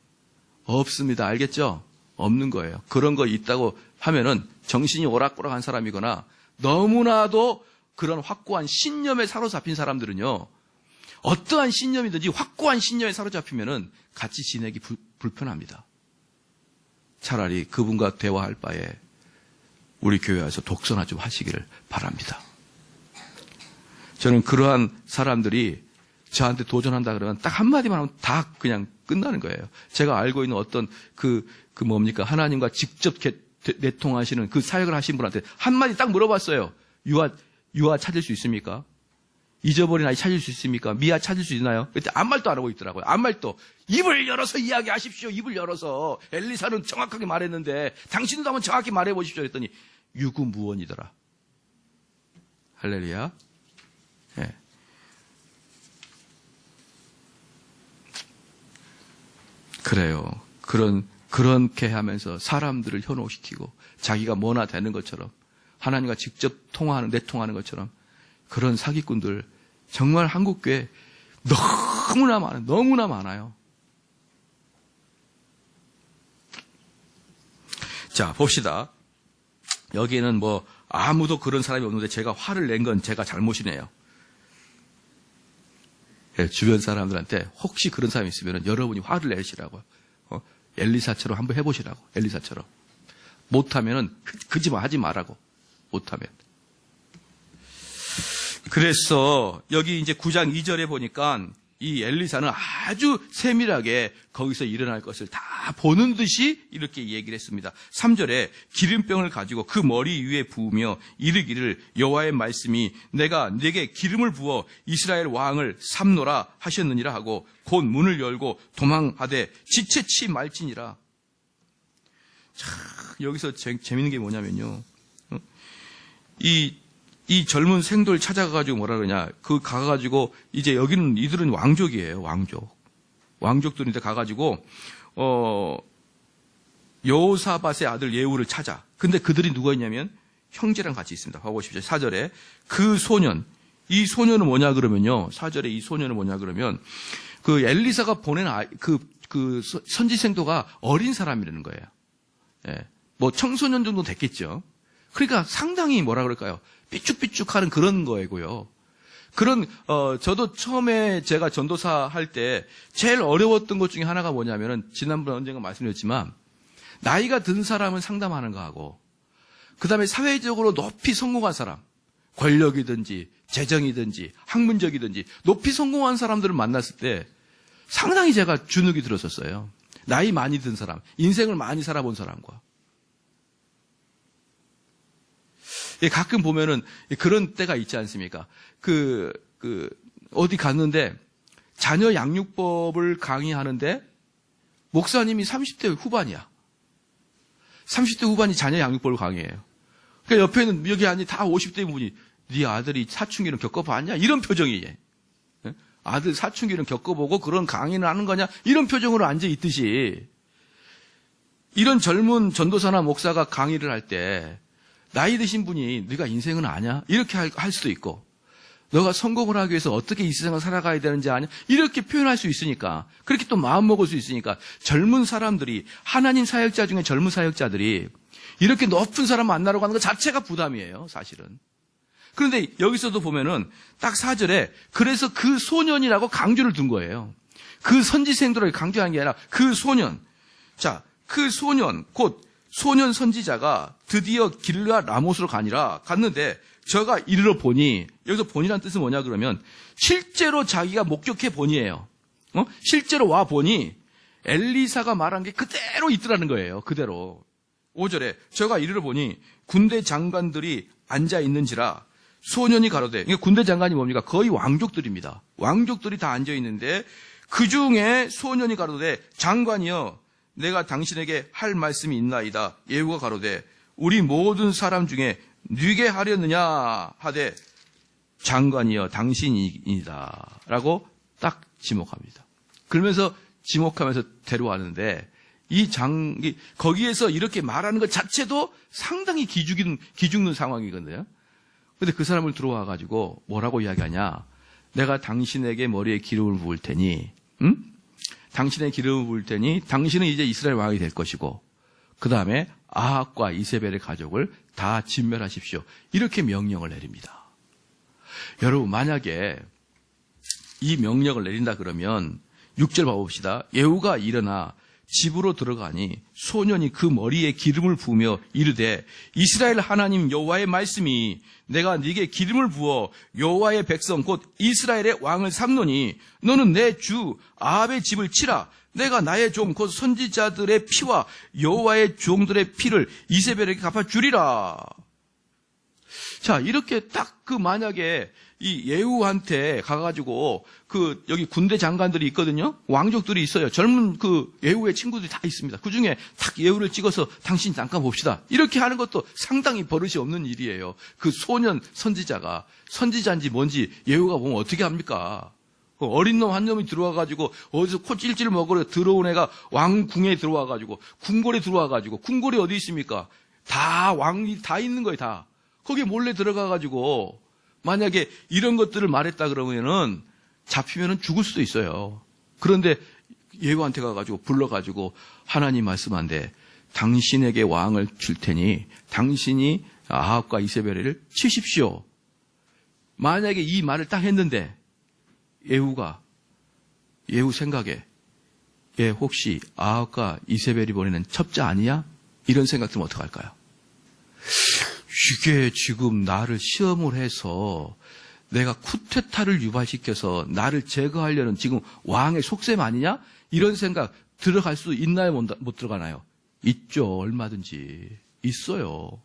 없습니다. 알겠죠? 없는 거예요. 그런 거 있다고 하면은 정신이 오락가락한 사람이거나 너무나도 그런 확고한 신념에 사로잡힌 사람들은요. 어떠한 신념이든지 확고한 신념에 사로잡히면은 같이 지내기 불편합니다. 차라리 그분과 대화할 바에 우리 교회 와서 독서나 좀 하시기를 바랍니다. 저는 그러한 사람들이 저한테 도전한다 그러면 딱 한마디만 하면 다 그냥 끝나는 거예요. 제가 알고 있는 어떤 하나님과 직접 내통하시는 그 사역을 하신 분한테 한마디 딱 물어봤어요. 유아 찾을 수 있습니까? 잊어버린 아이 찾을 수 있습니까? 미아 찾을 수 있나요? 그때 아무 말도 안 하고 있더라고요. 아무 말도. 입을 열어서 이야기하십시오. 입을 열어서. 엘리사는 정확하게 말했는데 당신도 한번 정확히 말해보십시오. 그랬더니 유구무원이더라. 할렐루야. 네. 그래요. 그렇게 하면서 사람들을 현혹시키고 자기가 뭐나 되는 것처럼 하나님과 직접 내통하는 것처럼 그런 사기꾼들 정말 한국교회 너무나 많아요. 자, 봅시다. 여기에는 뭐 아무도 그런 사람이 없는데 제가 화를 낸 건 제가 잘못이네요. 주변 사람들한테 혹시 그런 사람이 있으면 여러분이 화를 내시라고요. 엘리사처럼 한번 해보시라고. 엘리사처럼. 못하면은 그지만 하지 말라고. 못하면. 그래서 여기 이제 9장 2절에 보니까 이 엘리사는 아주 세밀하게 거기서 일어날 것을 다 보는 듯이 이렇게 얘기를 했습니다. 3절에 기름병을 가지고 그 머리 위에 부으며 이르기를 여호와의 말씀이 내가 네게 기름을 부어 이스라엘 왕을 삼노라 하셨느니라 하고 곧 문을 열고 도망하되 지체치 말지니라. 참 여기서 재밌는 게 뭐냐면요. 이 젊은 생도를 찾아가가지고 뭐라 그러냐. 가가지고, 이제 여기는, 이들은 왕족이에요, 왕족. 왕족들인데 가가지고, 여호사밧의 아들 예후를 찾아. 근데 그들이 누가 있냐면, 형제랑 같이 있습니다. 봐보십시오 4절에. 그 소년, 이 소년은 뭐냐 그러면요. 4절에 이 소년은 뭐냐 그러면, 그 엘리사가 보낸 선지생도가 어린 사람이라는 거예요. 예. 뭐 청소년 정도 됐겠죠. 그러니까 상당히 뭐라 그럴까요? 삐죽삐죽하는 그런 거이고요. 저도 처음에 제가 전도사 할 때 제일 어려웠던 것 중에 하나가 뭐냐면은 지난번에 언젠가 말씀드렸지만 나이가 든 사람은 상담하는 거하고 그 다음에 사회적으로 높이 성공한 사람, 권력이든지 재정이든지 학문적이든지 높이 성공한 사람들을 만났을 때 상당히 제가 주눅이 들었었어요. 나이 많이 든 사람, 인생을 많이 살아본 사람과. 가끔 보면은 그런 때가 있지 않습니까? 어디 갔는데 자녀 양육법을 강의하는데 목사님이 30대 후반이야. 30대 후반이 자녀 양육법을 강의해요. 그러니까 옆에는 여기 아니 다 50대 분이 네 아들이 사춘기는 겪어봤냐? 이런 표정이에요. 아들 사춘기는 겪어보고 그런 강의를 하는 거냐? 이런 표정으로 앉아 있듯이 이런 젊은 전도사나 목사가 강의를 할 때 나이 드신 분이 네가 인생은 아냐? 이렇게 할 수도 있고 너가 성공을 하기 위해서 어떻게 이 세상을 살아가야 되는지 아냐? 이렇게 표현할 수 있으니까 그렇게 또 마음 먹을 수 있으니까 젊은 사람들이 하나님 사역자 중에 젊은 사역자들이 이렇게 높은 사람 만나러 가는 것 자체가 부담이에요. 사실은. 그런데 여기서도 보면은 딱 4절에 그래서 그 소년이라고 강조를 둔 거예요. 그 선지생들을 강조한 게 아니라 그 소년. 자, 그 소년 곧 소년 선지자가 드디어 길르앗 라못으로 갔는데 저가 이르러 보니 여기서 본이라는 뜻은 뭐냐 그러면 실제로 자기가 목격해 보니예요. 실제로 와 보니 엘리사가 말한 게 그대로 있더라는 거예요. 그대로. 5절에 저가 이르러 보니 군대 장관들이 앉아 있는지라 소년이 가로되 군대 장관이 뭡니까? 거의 왕족들입니다. 왕족들이 다 앉아 있는데 그 중에 소년이 가로되 장관이여 내가 당신에게 할 말씀이 있나이다. 예후가 가로되 우리 모든 사람 중에 누게 하려느냐 하되 장관이여 당신이다 라고 딱 지목합니다. 그러면서 지목하면서 데려왔는데 거기에서 이렇게 말하는 것 자체도 상당히 기죽는 상황이거든요. 근데 그 사람을 들어와 가지고 뭐라고 이야기하냐? 내가 당신에게 머리에 기름을 부을 테니 당신의 기름을 부을 테니 당신은 이제 이스라엘 왕이 될 것이고 그 다음에 아합과 이세벨의 가족을 다 진멸하십시오. 이렇게 명령을 내립니다. 여러분 만약에 이 명령을 내린다 그러면 6절 봐봅시다. 예후가 일어나 집으로 들어가니 소년이 그 머리에 기름을 부으며 이르되 이스라엘 하나님 여호와의 말씀이 내가 네게 기름을 부어 여호와의 백성 곧 이스라엘의 왕을 삼노니 너는 내 주 아합의 집을 치라. 내가 나의 종 곧 선지자들의 피와 여호와의 종들의 피를 이세벨에게 갚아주리라. 자, 이렇게 딱 만약에 이 예후한테 가가지고 여기 군대 장관들이 있거든요. 왕족들이 있어요. 젊은 예후의 친구들이 다 있습니다. 그 중에 딱 예후를 찍어서 당신 잠깐 봅시다. 이렇게 하는 것도 상당히 버릇이 없는 일이에요. 그 소년 선지자인지 뭔지 예후가 보면 어떻게 합니까? 어린 놈 한 놈이 들어와가지고 어디서 코 찔찔 먹으러 들어온 애가 왕궁에 들어와가지고 궁궐에 들어와가지고 궁궐이 어디 있습니까? 다 왕이 다 있는 거예요. 다. 거기에 몰래 들어가가지고 만약에 이런 것들을 말했다 그러면은 잡히면은 죽을 수도 있어요. 그런데 예후한테 가가지고 불러가지고 하나님 말씀한데 당신에게 왕을 줄 테니 당신이 아합과 이세벨을 치십시오. 만약에 이 말을 딱 했는데 예후 생각에 얘 혹시 아합과 이세벨이 보내는 첩자 아니야? 이런 생각 들면 어떡할까요? 이게 지금 나를 시험을 해서 내가 쿠데타를 유발시켜서 나를 제거하려는 지금 왕의 속셈 아니냐? 이런 생각 들어갈 수 있나요? 못 들어가나요? 있죠. 얼마든지. 있어요.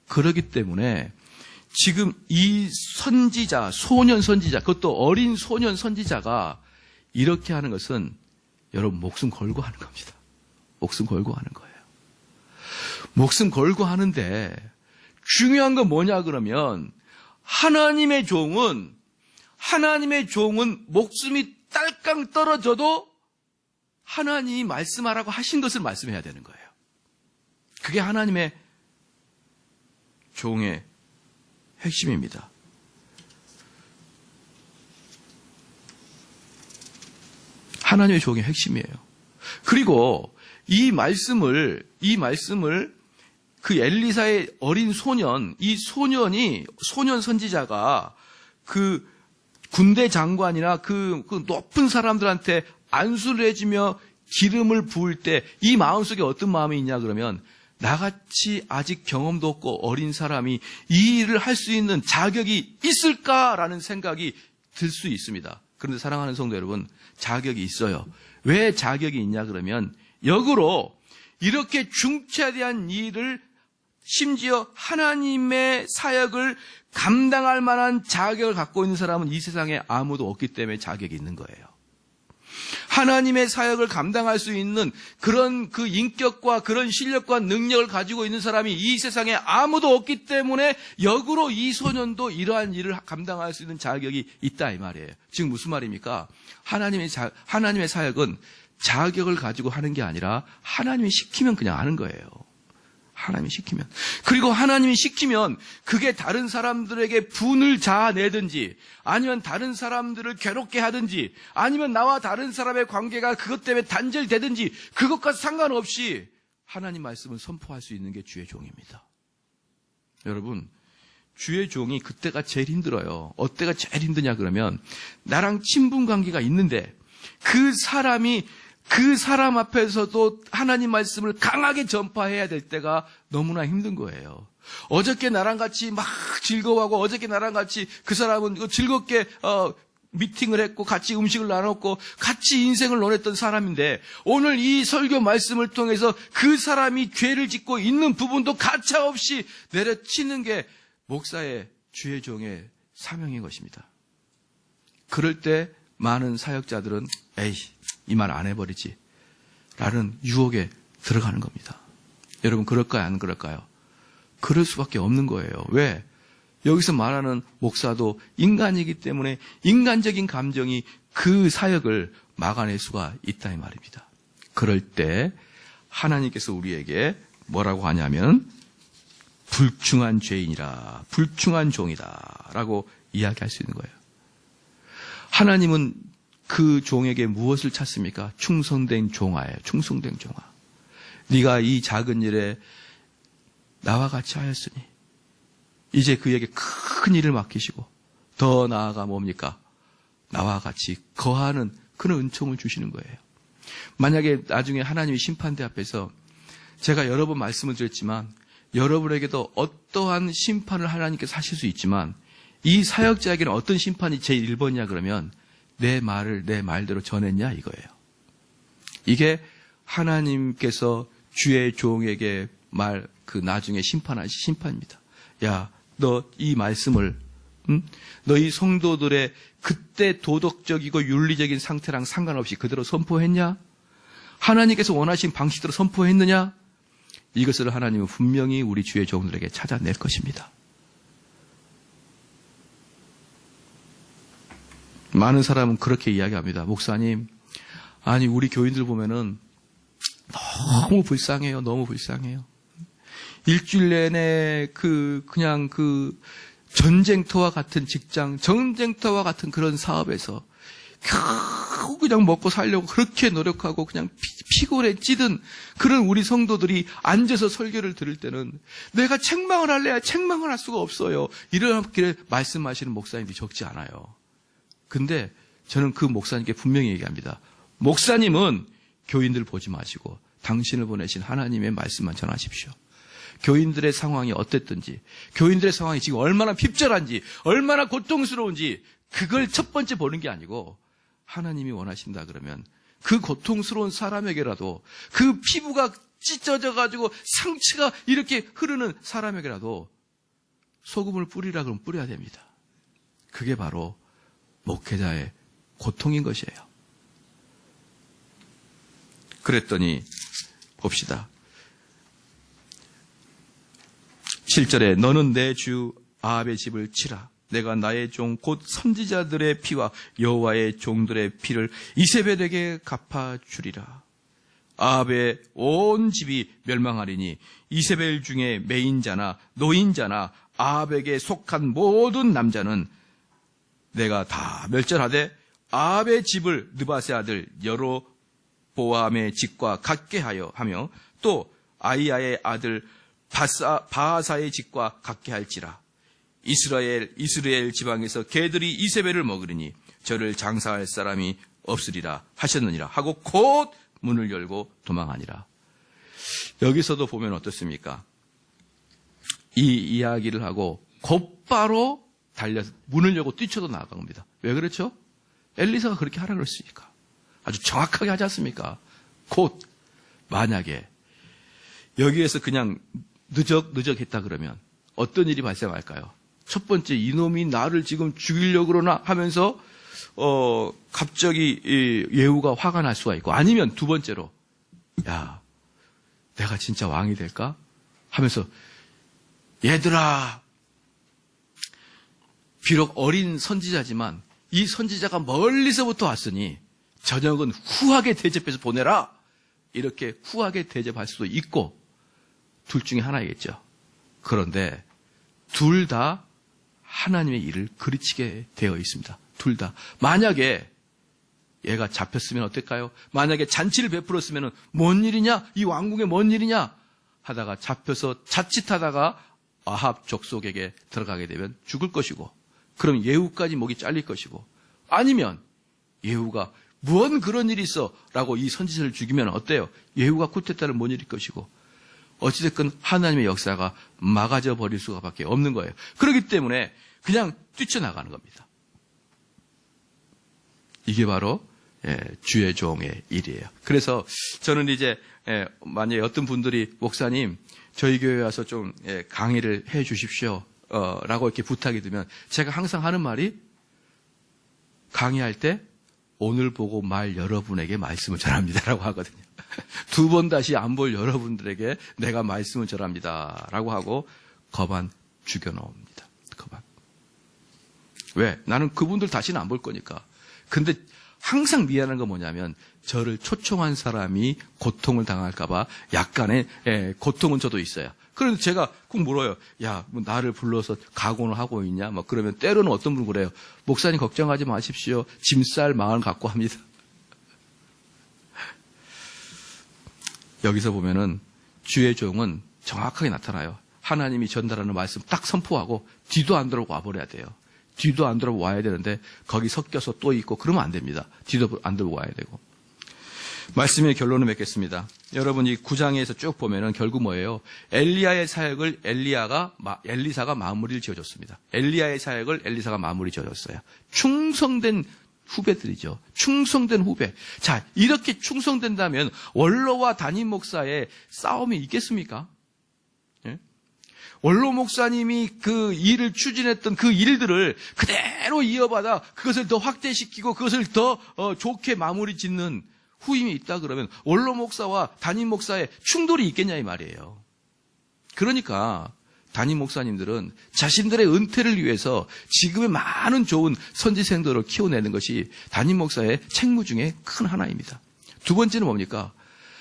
그렇기 때문에 지금 이 선지자, 소년 선지자, 그것도 어린 소년 선지자가 이렇게 하는 것은 여러분 목숨 걸고 하는 겁니다. 목숨 걸고 하는 거예요. 목숨 걸고 하는데 중요한 건 뭐냐 그러면 하나님의 종은 목숨이 딸깍 떨어져도 하나님이 말씀하라고 하신 것을 말씀해야 되는 거예요. 그게 하나님의 종의 핵심입니다. 하나님의 종의 핵심이에요. 그리고 이 말씀을 그 엘리사의 어린 소년, 이 소년 선지자가 그 군대 장관이나 그 높은 사람들한테 안수를 해주며 기름을 부을 때 이 마음속에 어떤 마음이 있냐 그러면 나같이 아직 경험도 없고 어린 사람이 이 일을 할 수 있는 자격이 있을까라는 생각이 들 수 있습니다. 그런데 사랑하는 성도 여러분, 자격이 있어요. 왜 자격이 있냐 그러면 역으로 이렇게 중차대한 일을 심지어 하나님의 사역을 감당할 만한 자격을 갖고 있는 사람은 이 세상에 아무도 없기 때문에 자격이 있는 거예요. 하나님의 사역을 감당할 수 있는 그런 그 인격과 그런 실력과 능력을 가지고 있는 사람이 이 세상에 아무도 없기 때문에 역으로 이 소년도 이러한 일을 감당할 수 있는 자격이 있다 이 말이에요. 지금 무슨 말입니까? 하나님의 사역은 자격을 가지고 하는 게 아니라 하나님이 시키면 그냥 하는 거예요. 하나님이 시키면. 그리고 하나님이 시키면 그게 다른 사람들에게 분을 자아내든지 아니면 다른 사람들을 괴롭게 하든지 아니면 나와 다른 사람의 관계가 그것 때문에 단절되든지 그것과 상관없이 하나님 말씀을 선포할 수 있는 게 주의 종입니다. 여러분, 주의 종이 그때가 제일 힘들어요. 어때가 제일 힘드냐 그러면 나랑 친분 관계가 있는데 그 사람 앞에서도 하나님 말씀을 강하게 전파해야 될 때가 너무나 힘든 거예요. 어저께 나랑 같이 막 즐거워하고 어저께 나랑 같이 그 사람은 즐겁게 미팅을 했고 같이 음식을 나눴고 같이 인생을 논했던 사람인데 오늘 이 설교 말씀을 통해서 그 사람이 죄를 짓고 있는 부분도 가차없이 내려치는 게 목사의 주의 종의 사명인 것입니다. 그럴 때 많은 사역자들은 에이 이 말 안 해버리지 라는 유혹에 들어가는 겁니다. 여러분 그럴까요? 안 그럴까요? 그럴 수밖에 없는 거예요. 왜? 여기서 말하는 목사도 인간이기 때문에 인간적인 감정이 그 사역을 막아낼 수가 있다 이 말입니다. 그럴 때 하나님께서 우리에게 뭐라고 하냐면 불충한 죄인이라 불충한 종이다 라고 이야기할 수 있는 거예요. 하나님은 그 종에게 무엇을 찾습니까? 충성된 종아예요. 충성된 종아. 네가 이 작은 일에 나와 같이 하였으니 이제 그에게 큰 일을 맡기시고 더 나아가 뭡니까? 나와 같이 거하는 그런 은총을 주시는 거예요. 만약에 나중에 하나님의 심판대 앞에서 제가 여러 번 말씀을 드렸지만 여러분에게도 어떠한 심판을 하나님께서 하실 수 있지만 이 사역자에게는 어떤 심판이 제일 1번이냐 그러면 내 말을 내 말대로 전했냐 이거예요. 이게 하나님께서 주의 종에게 나중에 심판하신 심판입니다. 야, 너 이 말씀을 너희 성도들의 그때 도덕적이고 윤리적인 상태랑 상관없이 그대로 선포했냐? 하나님께서 원하신 방식대로 선포했느냐? 이것을 하나님은 분명히 우리 주의 종들에게 찾아낼 것입니다. 많은 사람은 그렇게 이야기합니다. 목사님, 아니 우리 교인들 보면은 너무 불쌍해요. 너무 불쌍해요. 일주일 내내 그냥 전쟁터와 같은 직장, 전쟁터와 같은 그런 사업에서 겨우 그냥 먹고 살려고 그렇게 노력하고 그냥 피곤에 찌든 그런 우리 성도들이 앉아서 설교를 들을 때는 내가 책망을 할래야 책망을 할 수가 없어요. 이렇게 말씀하시는 목사님들이 적지 않아요. 근데 저는 그 목사님께 분명히 얘기합니다. 목사님은 교인들 보지 마시고 당신을 보내신 하나님의 말씀만 전하십시오. 교인들의 상황이 어땠든지, 교인들의 상황이 지금 얼마나 핍절한지, 얼마나 고통스러운지 그걸 첫 번째 보는 게 아니고 하나님이 원하신다 그러면 그 고통스러운 사람에게라도, 그 피부가 찢어져 가지고 상처가 이렇게 흐르는 사람에게라도 소금을 뿌리라 그러면 뿌려야 됩니다. 그게 바로 목회자의 고통인 것이에요. 그랬더니 봅시다. 7절에 너는 내 주 아합의 집을 치라. 내가 나의 종 곧 선지자들의 피와 여호와의 종들의 피를 이세벨에게 갚아주리라. 아합의 온 집이 멸망하리니 이세벨 중에 매인자나 노인자나 아합에게 속한 모든 남자는 내가 다 멸절하되 아합의 집을 느바세 아들 여로보암의 집과 같게 하며 또 아이야의 아들 바하사의 집과 같게 할지라. 이스라엘 지방에서 개들이 이세벨을 먹으리니 저를 장사할 사람이 없으리라 하셨느니라 하고 곧 문을 열고 도망하니라. 여기서도 보면 어떻습니까? 이 이야기를 하고 곧바로 달려서 문을 열고 뛰쳐도 나간 겁니다. 왜 그렇죠? 엘리사가 그렇게 하라 그랬으니까. 아주 정확하게 하지 않습니까? 곧 만약에 여기에서 그냥 느적했다 그러면 어떤 일이 발생할까요? 첫 번째, 이놈이 나를 지금 죽이려고 그러나 하면서 갑자기 예후가 화가 날 수가 있고, 아니면 두 번째로 야, 내가 진짜 왕이 될까? 하면서 얘들아, 비록 어린 선지자지만 이 선지자가 멀리서부터 왔으니 저녁은 후하게 대접해서 보내라. 이렇게 후하게 대접할 수도 있고, 둘 중에 하나이겠죠. 그런데 둘 다 하나님의 일을 그르치게 되어 있습니다. 둘 다. 만약에 얘가 잡혔으면 어떨까요? 만약에 잔치를 베풀었으면 뭔 일이냐? 이 왕궁에 뭔 일이냐? 하다가 잡혀서 자칫하다가 아합 족속에게 들어가게 되면 죽을 것이고, 그럼 예후까지 목이 잘릴 것이고, 아니면 예후가 무언 그런 일이 있어 라고 이 선지자를 죽이면 어때요? 예후가 쿠데타를 못 일을 것이고, 어찌됐건 하나님의 역사가 막아져 버릴 수밖에 없는 거예요. 그렇기 때문에 그냥 뛰쳐나가는 겁니다. 이게 바로 주의 종의 일이에요. 그래서 저는 이제 만약에 어떤 분들이 목사님 저희 교회에 와서 좀 강의를 해 주십시오 라고 이렇게 부탁이 들면 제가 항상 하는 말이, 강의할 때 오늘 보고 말 여러분에게 말씀을 전합니다라고 하거든요. 두 번 다시 안 볼 여러분들에게 내가 말씀을 전합니다라고 하고 거반 죽여놓습니다. 거반. 왜? 나는 그분들 다시는 안 볼 거니까. 근데 항상 미안한 건 뭐냐면 저를 초청한 사람이 고통을 당할까 봐 약간의 고통은 저도 있어요. 그런데 제가 꼭 물어요. 야, 뭐 나를 불러서 각오를 하고 있냐? 막 그러면 때로는 어떤 분은 그래요. 목사님 걱정하지 마십시오. 짐 쌀 마음 갖고 합니다. 여기서 보면은 주의 종은 정확하게 나타나요. 하나님이 전달하는 말씀 딱 선포하고 뒤도 안 돌아보고 와버려야 돼요. 뒤도 안 돌아보고 와야 되는데 거기 섞여서 또 있고 그러면 안 됩니다. 뒤도 안 돌아보고 와야 되고. 말씀의 결론을 맺겠습니다. 여러분 이 9장에서 쭉 보면은 결국 뭐예요? 엘리야의 사역을 엘리사가 마무리를 지어줬습니다. 엘리야의 사역을 엘리사가 마무리 지어줬어요. 충성된 후배들이죠. 충성된 후배. 자, 이렇게 충성된다면 원로와 담임 목사의 싸움이 있겠습니까? 예? 원로 목사님이 그 일을 추진했던 그 일들을 그대로 이어받아 그것을 더 확대시키고 그것을 더 좋게 마무리 짓는 후임이 있다 그러면 원로 목사와 담임 목사의 충돌이 있겠냐 이 말이에요. 그러니까 담임 목사님들은 자신들의 은퇴를 위해서 지금의 많은 좋은 선지생들을 키워내는 것이 담임 목사의 책무 중에 큰 하나입니다. 두 번째는 뭡니까?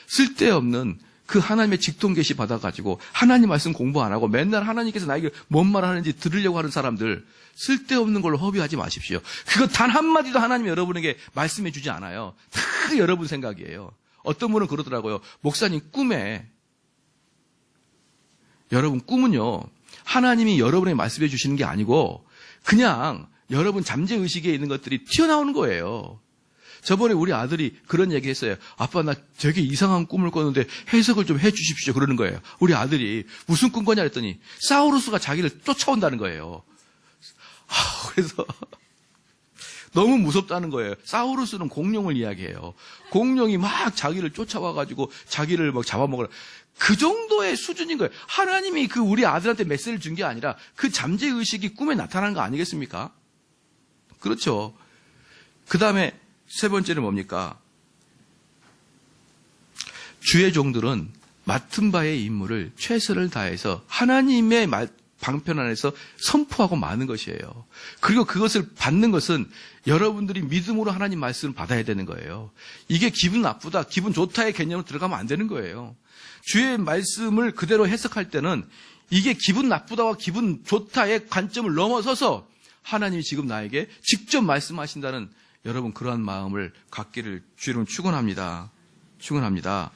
쓸데없는 그 하나님의 직통 계시 받아가지고 하나님 말씀 공부 안 하고 맨날 하나님께서 나에게 뭔 말을 하는지 들으려고 하는 사람들 쓸데없는 걸로 허비하지 마십시오. 그거 단 한마디도 하나님이 여러분에게 말씀해 주지 않아요. 다 여러분 생각이에요. 어떤 분은 그러더라고요. 목사님 꿈에 여러분 꿈은요. 하나님이 여러분에게 말씀해 주시는 게 아니고 그냥 여러분 잠재의식에 있는 것들이 튀어나오는 거예요. 저번에 우리 아들이 그런 얘기 했어요. 아빠 나 되게 이상한 꿈을 꿨는데 해석을 좀 해 주십시오. 그러는 거예요. 우리 아들이 무슨 꿈 꿨냐 했더니 사우루스가 자기를 쫓아온다는 거예요. 그래서 너무 무섭다는 거예요. 사우루스는 공룡을 이야기해요. 공룡이 막 자기를 쫓아와가지고 자기를 막 잡아먹으라. 그 정도의 수준인 거예요. 하나님이 그 우리 아들한테 메시지를 준 게 아니라 그 잠재의식이 꿈에 나타나는 거 아니겠습니까? 그렇죠. 그 다음에 세 번째는 뭡니까? 주의 종들은 맡은 바의 임무를 최선을 다해서 하나님의 방편 안에서 선포하고 마는 것이에요. 그리고 그것을 받는 것은 여러분들이 믿음으로 하나님 말씀을 받아야 되는 거예요. 이게 기분 나쁘다, 기분 좋다의 개념으로 들어가면 안 되는 거예요. 주의 말씀을 그대로 해석할 때는 이게 기분 나쁘다와 기분 좋다의 관점을 넘어서서 하나님이 지금 나에게 직접 말씀하신다는 여러분 그러한 마음을 갖기를 주의 이름으로 축원합니다. 축원합니다.